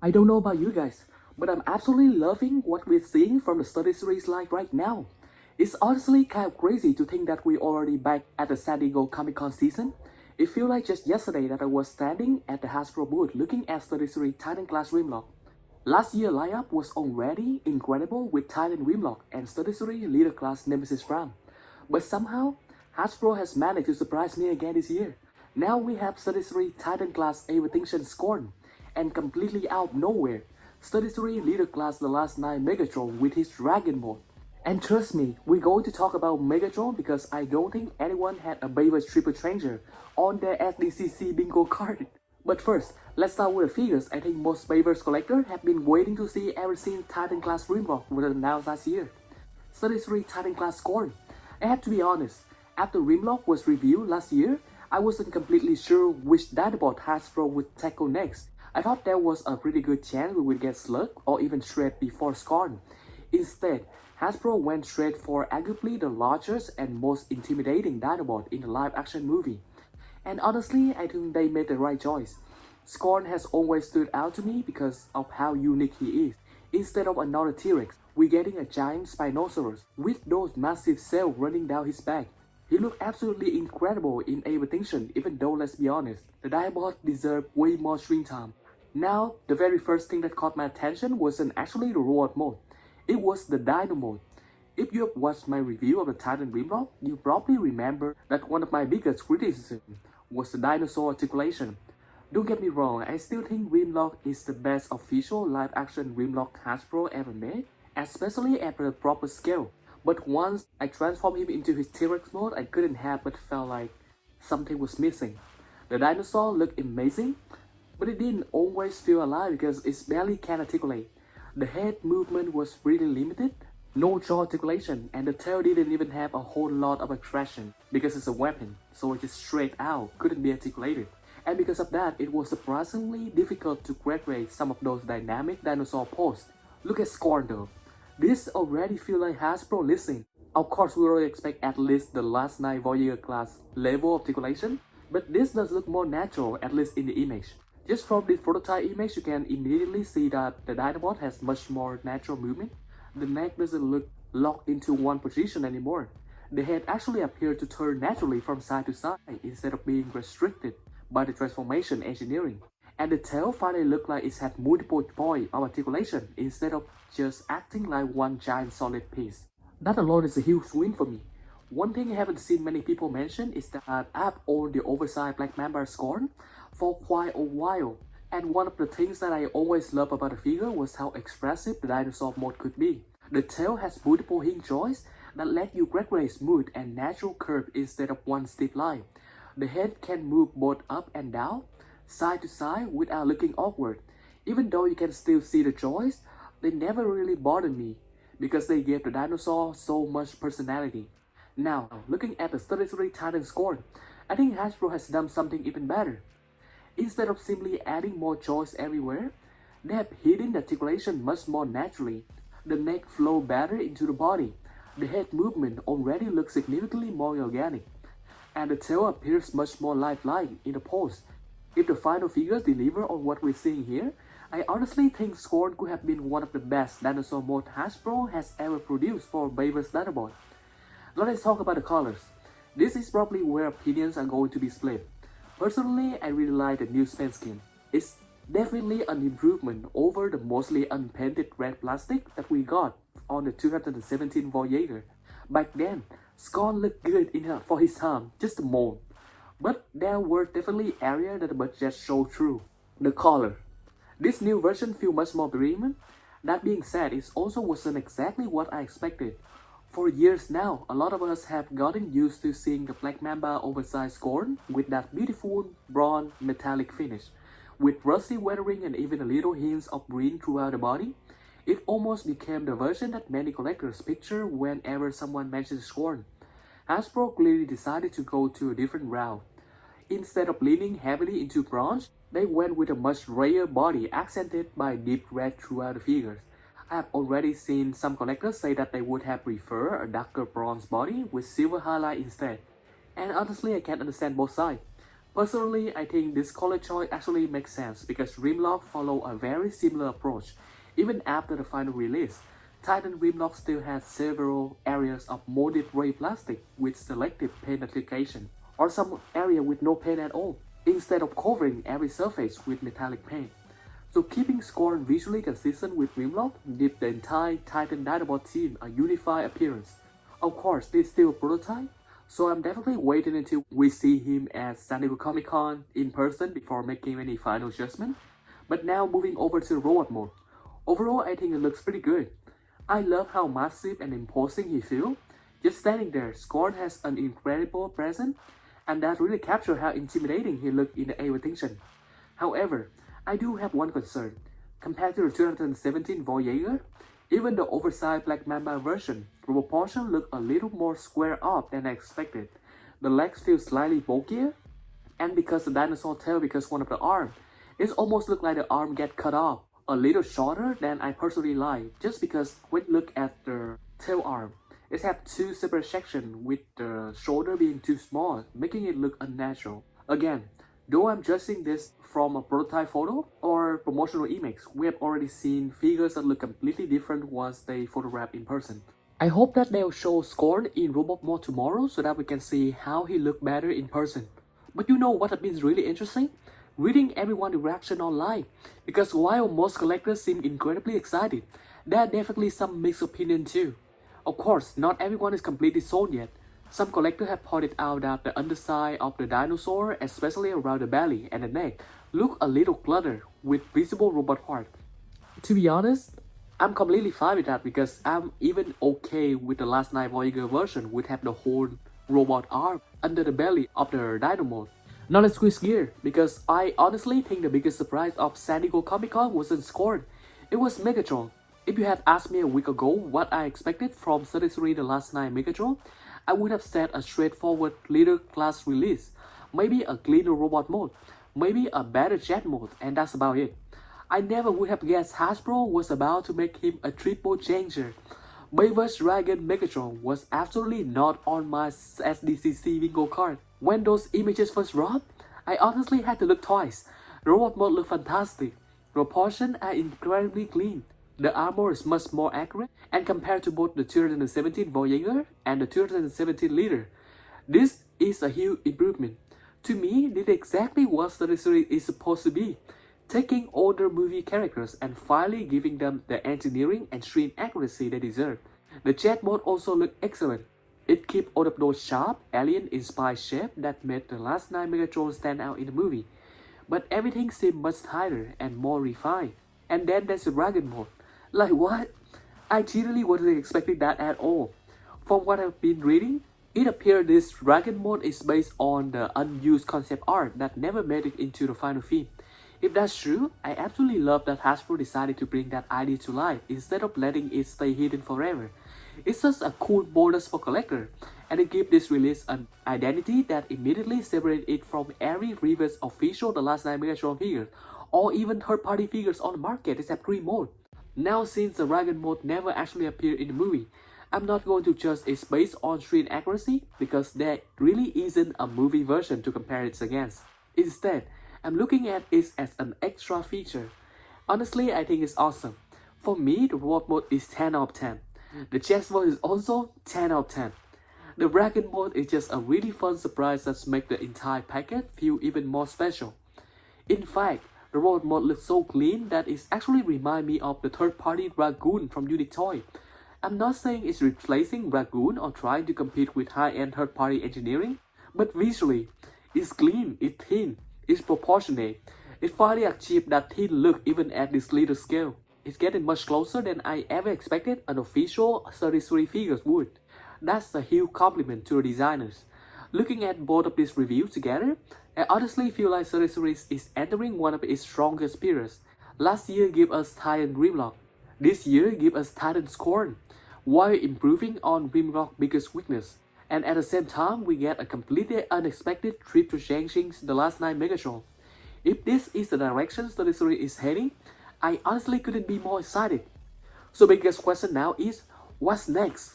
I don't know about you guys, but I'm absolutely loving what we're seeing from the study series line right now. It's honestly kind of crazy to think that we're already back at the San Diego Comic-Con season. It feels like just yesterday that I was standing at the Hasbro booth looking at study series Titan Grimlock. Last year's lineup was already incredible with Titan Grimlock and study series Leader Class Nemesis Prime. But somehow, Hasbro has managed to surprise me again this year. Now we have study series Titan Class Age of Extinction Scorn, and completely out of nowhere, study series Leader Class The Last Night Megatron with his Dragon mode. And trust me, we're going to talk about Megatron because I don't think anyone had a Bayverse Triple Changer on their SDCC bingo card. But first, let's start with the figures. I think most Bayverse collectors have been waiting to see ever since Titan Class Grimlock was announced last year. Study series Titan Class Scorn. I have to be honest, after Grimlock was reviewed last year, I wasn't completely sure which Dinobot Hasbro would tackle next. I thought there was a pretty good chance we would get Slug or even Shred before Scorn. Instead, Hasbro went straight for arguably the largest and most intimidating Dinobot in the live-action movie. And honestly, I think they made the right choice. Scorn has always stood out to me because of how unique he is. Instead of another T-Rex, we're getting a giant Spinosaurus with those massive cells running down his back. He looked absolutely incredible in Age of Extinction, even though let's be honest, the Dinobot deserved way more screen time. Now, the very first thing that caught my attention wasn't actually the robot mode. It was the Dino mode. If you have watched my review of the Titan Grimlock, you probably remember that one of my biggest criticisms was the dinosaur articulation. Don't get me wrong, I still think Grimlock is the best official live-action Grimlock Hasbro ever made, especially at the proper scale. But once I transformed him into his T-Rex mode, I couldn't help but felt like something was missing. The dinosaur looked amazing, but it didn't always feel alive because it barely can articulate. The head movement was really limited, no jaw articulation, and the tail didn't even have a whole lot of attraction because it's a weapon, so it just straight out couldn't be articulated. And because of that, it was surprisingly difficult to recreate some of those dynamic dinosaur poses. Look at Scorn though. This already feels like Hasbro listening. Of course, we already expect at least the last night Voyager class level of articulation, but this does look more natural, at least in the image. Just from this prototype image, you can immediately see that the Dinobot has much more natural movement. The neck doesn't look locked into one position anymore. The head actually appears to turn naturally from side to side instead of being restricted by the transformation engineering. And the tail finally looked like it had multiple points of articulation instead of just acting like one giant solid piece. That alone is a huge win for me. One thing I haven't seen many people mention is that I've owned the oversized Black Mamba Scorn for quite a while. And one of the things that I always loved about the figure was how expressive the dinosaur mode could be. The tail has multiple hinge joints that let you recreate smooth and natural curve instead of one steep line. The head can move both up and down, side to side without looking awkward. Even though you can still see the joints, they never really bothered me because they gave the dinosaur so much personality. Now, looking at the 33 Titan Scorn, I think Hasbro has done something even better. Instead of simply adding more joints everywhere, they have hidden the articulation much more naturally. The neck flows better into the body. The head movement already looks significantly more organic. And the tail appears much more lifelike in the pose. If the final figures deliver on what we're seeing here, I honestly think Scorn could have been one of the best dinosaur mode Hasbro has ever produced for Bayverse Dinobot. Now let's talk about the colors. This is probably where opinions are going to be split. Personally, I really like the new paint scheme. It's definitely an improvement over the mostly unpainted red plastic that we got on the 2017 Voyager. Back then, Scorn looked good for his time, just a mold. But there were definitely areas that the budget showed through. The color. This new version feels much more premium. That being said, it also wasn't exactly what I expected. For years now, a lot of us have gotten used to seeing the Black Mamba oversized Scorn with that beautiful bronze metallic finish. With rusty weathering and even a little hints of green throughout the body, it almost became the version that many collectors picture whenever someone mentions Scorn. Hasbro clearly decided to go to a different route. Instead of leaning heavily into bronze, they went with a much rarer body accented by deep red throughout the figures. I have already seen some collectors say that they would have preferred a darker bronze body with silver highlight instead. And honestly, I can understand both sides. Personally, I think this color choice actually makes sense because Grimlock follow a very similar approach. Even after the final release, Titan Grimlock still has several areas of molded gray plastic with selective paint application, or some area with no paint at all, instead of covering every surface with metallic paint. So keeping Scorn visually consistent with Grimlock gives the entire Titan Dinobot team a unified appearance. Of course, this is still a prototype, so I'm definitely waiting until we see him at San Diego Comic-Con in person before making any final adjustment. But now moving over to the robot mode. Overall, I think it looks pretty good. I love how massive and imposing he feels. Just standing there, Scorn has an incredible presence, and that really captures how intimidating he looked in the Age of Extinction. However, I do have one concern. Compared to the 2017 Voyager, even the oversized Black Mamba version, the proportion look a little more square up than I expected. The legs feel slightly bulkier, and because the dinosaur tail because one of the arms, it almost look like the arm get cut off a little shorter than I personally like, just because when you look at the tail arm, it have two separate sections with the shoulder being too small, making it look unnatural. Again, though I'm judging this from a prototype photo or promotional image, we have already seen figures that look completely different once they photograph in person. I hope that they'll show Scorn in robot mode tomorrow so that we can see how he look better in person. But you know what has been really interesting? Reading everyone's reaction online, because while most collectors seem incredibly excited, there are definitely some mixed opinion too. Of course, not everyone is completely sold yet. Some collectors have pointed out that the underside of the dinosaur, especially around the belly and the neck, look a little cluttered with visible robot parts. To be honest, I'm completely fine with that because I'm even okay with the last night Voyager version which have the whole robot arm under the belly of the dino mode. Now let's switch gear, because I honestly think the biggest surprise of San Diego Comic-Con wasn't Scorn, it was Megatron. If you had asked me a week ago what I expected from 33 The Last Night Megatron, I would have said a straightforward leader class release, maybe a cleaner robot mode, maybe a better jet mode, and that's about it. I never would have guessed Hasbro was about to make him a Triple Changer. Bayverse Dragon Megatron was absolutely not on my SDCC bingo card. When those images first dropped, I honestly had to look twice. The robot mode looked fantastic. Proportions are incredibly clean. The armor is much more accurate, and compared to both the 2017 Voyager and the 2017 Leader, this is a huge improvement. To me, this is exactly what the series is supposed to be, taking older movie characters and finally giving them the engineering and screen accuracy they deserve. The jet mode also looked excellent. It kept all of those sharp, alien-inspired shapes that made the Last Night Megatron stand out in the movie. But everything seemed much tighter and more refined. And then there's the Dragon mode. Like what? I genuinely wasn't expecting that at all. From what I've been reading, it appears this Dragon mode is based on the unused concept art that never made it into the final film. If that's true, I absolutely love that Hasbro decided to bring that idea to life instead of letting it stay hidden forever. It's just a cool bonus for collectors, and it gives this release an identity that immediately separates it from every reverse official The Last Night Megatron figure, or even third-party figures on the market except Green mode. Now since the Dragon mode never actually appeared in the movie, I'm not going to judge it's based on screen accuracy because there really isn't a movie version to compare it against. Instead, I'm looking at it as an extra feature. Honestly, I think it's awesome. For me, the robot mode is 10 out of 10. The chess mode is also 10 out of 10. The Dragon mode is just a really fun surprise that makes the entire package feel even more special. In fact, the robot mode looks so clean that it actually reminds me of the third-party Dragoon from Unit Toy. I'm not saying it's replacing Dragoon or trying to compete with high-end third-party engineering, but visually, it's clean, it's thin, it's proportionate. It finally achieved that thin look even at this little scale. It's getting much closer than I ever expected an official 33 figures would. That's a huge compliment to the designers. Looking at both of these reviews together, I honestly feel like 33 is entering one of its strongest periods. Last year gave us Titan Grimlock. This year gave us Titan Scorn, while improving on Grimlock's biggest weakness. And at the same time, we get a completely unexpected Triple Changer The Last Night Megatron. If this is the direction 33 is heading, I honestly couldn't be more excited. So biggest question now is, what's next?